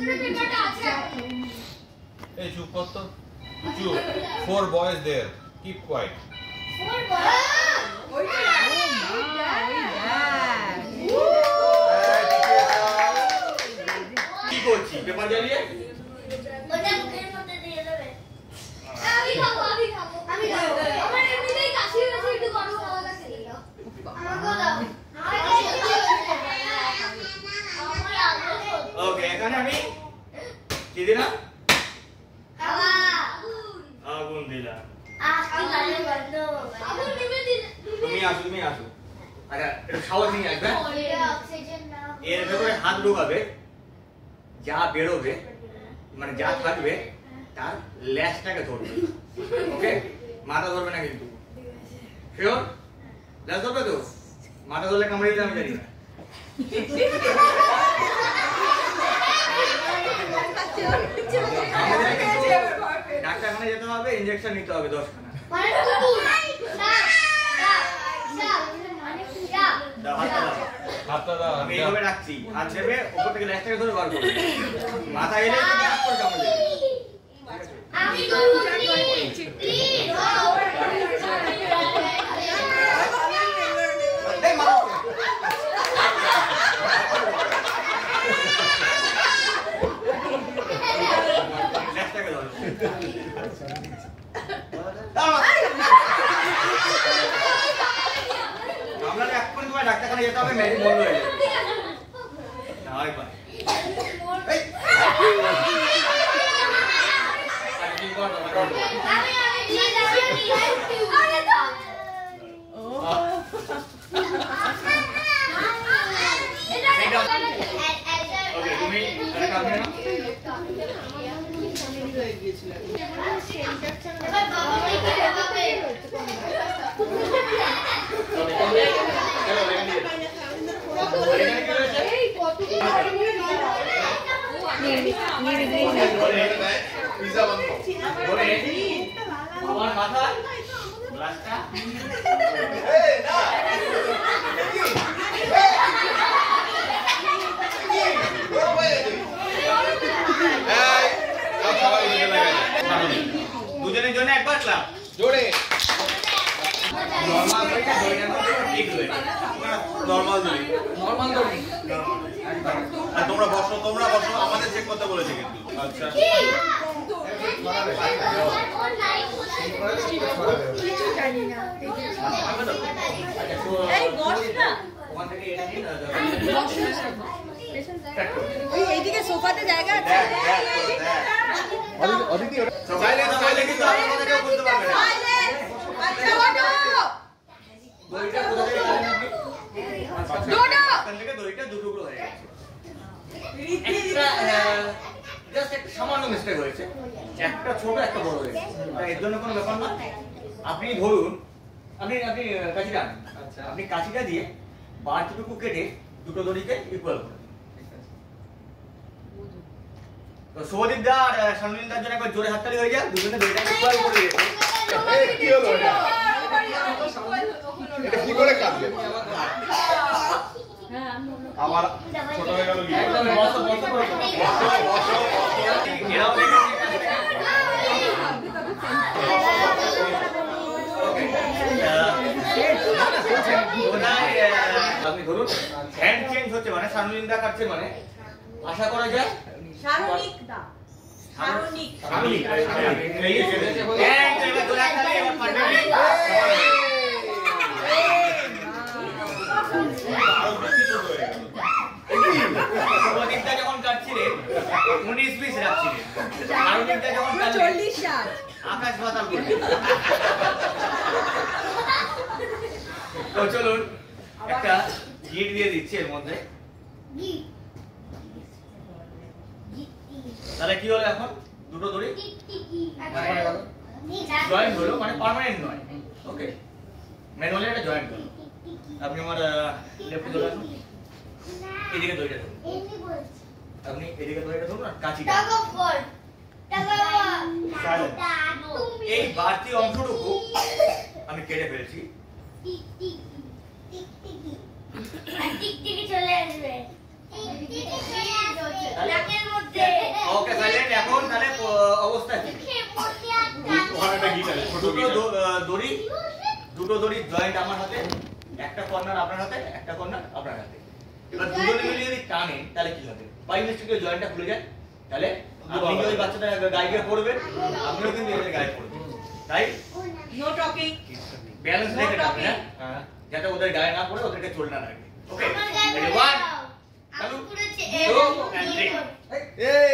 Hey, চুপ কর তো। চুপ। 4 boys there. Keep quiet. 4 boys. কি করছি? পেপার জ্বালিয়ে? ওটা মুখের মধ্যে দিয়ে দেবে। আমি খাবো। আমার এমনিতেই কাশি হয়েছে, একটু গরম খাওয়া লাগছে। আমাকে দাও। ওকে, এখানে আমি কি দিলাম? আগুন দিলাম। তুমি আসো। আচ্ছা, একটু সাহস নিয়ে আসবে। এর ভেতরে হাত ঢোকাবে, যা বেরোবে মানে যা থাকবে তার ল্যাজটাকে ধরবে। ওকে, মাথা ধরবে না কিন্তু। শিওর? ল্যাজ ধরবে তো? মাথা ধরলে কামড়ে দিতে আমি জানি না। ডাক্তারখানে যেতে হবে, ইনজেকশন নিতে হবে 10 খানা। হাতটা দাও। আমি এইভাবে রাখছি, হাত দেবে, উপর থেকে ল্যাজটাকে ধরে বার করবে। মাথা এলে তুমি হাত করে কামড়ে দেবে। আমি করব আমরা এখন তোমার ডাক্তারখানে যেতে হবে, মেডিসিন বন্ধ হয়ে যাবে। না হয় পাই। তুমি আমার মাথা গ্লাসটা দুজনের জন্য একবার ক্লাব জোরে। নরমাল হইটা ধরে না, ঠিক হয়ে নরমাল দড়ি। আর তোমরা বসো, আমাদের চেক করতে বলেছে কিন্তু। আচ্ছা। কিছু জানি না। এই বস না। ওখান থেকে এটা নিয়ে এইদিকে সোফাতে জায়গা আছে। অদিতি চাইলে কিন্তু আপনারা কেউ বুঝতে পারবে না। দড়িটা কোথা থেকে এখান থেকে দড়িটা দু টুকরো হয়ে গেছে। জাস্ট একটা সামান্য মিস্টেক হয়েছে, একটা ছোট একটা বড় হয়েছে। এর জন্য কোনো ব্যাপার না। আপনি ধরুন, আপনি কাঁচি টান। আচ্ছা, আপনি কাঁচিটা দিয়ে বারটুকু কেটে দুটো দড়িকে ইকুয়াল করুন। তো শুভদীপ দা আর শানুলিন দার জন্য একবার জোরে হাততালি হয়ে যায়, দুজনে দড়িটাকে ইকুয়াল করে দিয়েছে। কি হলো এটা? এটা কি করে কাটবে? আমার ছোট হয়ে গেল কি? একদম বসো করে বসো। এরাও দেখে আপনি ধরুন হ্যান্ড চেঞ্জ হচ্ছে মানে শানুলিন দা কাটছে মানে আশা করা যায় শারুনিক দা। যখন কাটছিলেন 19-20 রাখছিলেন, শারুনিকদা যখন 40 সাল আকাশ পাতাল করলেন। তো চলুন একটা গিট দিয়ে দিচ্ছি এর মধ্যে। তাহলে কি হলো এখন? দুটো দড়ি জয়েন্ট হলো, মানে পার্মানেন্ট নয়। ওকে, ম্যানুয়ালি একটা জয়েন্ট হলো। আপনি আমার লেফটে ধরে রাখুন, এদিকে দড়িটা ধরুন। আপনি এদিকে দড়িটা ধরুন আর কাঁচিটা। এই বাড়তি অংশটুকু আমি কেটে ফেলেছি। চলে আসবে নাকের মধ্যে। দুটো দড়ির জয়েন্ট আমার হাতে, একটা কর্নার আপনার হাতে, একটা কর্নার আপনার হাতে। এবার দুজনে মিলে যদি টানেন তাহলে কি হবে? বাই মিস্টেকে জয়েন্টটা খুলে যায়, তাহলে আপনি যদি বাচ্চাটা গায়ে গিয়ে পড়বেন, আপনিও কিন্তু এদের গায়ে পড়বেন। তাই নো টকিং। ব্যালেন্স রেখে টানবেন, হ্যাঁ, যাতে ওদের গায়ে না পড়ে, ওদেরকে চোট না লাগে। ওকে, আমার গায়ে রেডি, পড়ে 1 আমি পুরো 2 and 3 এই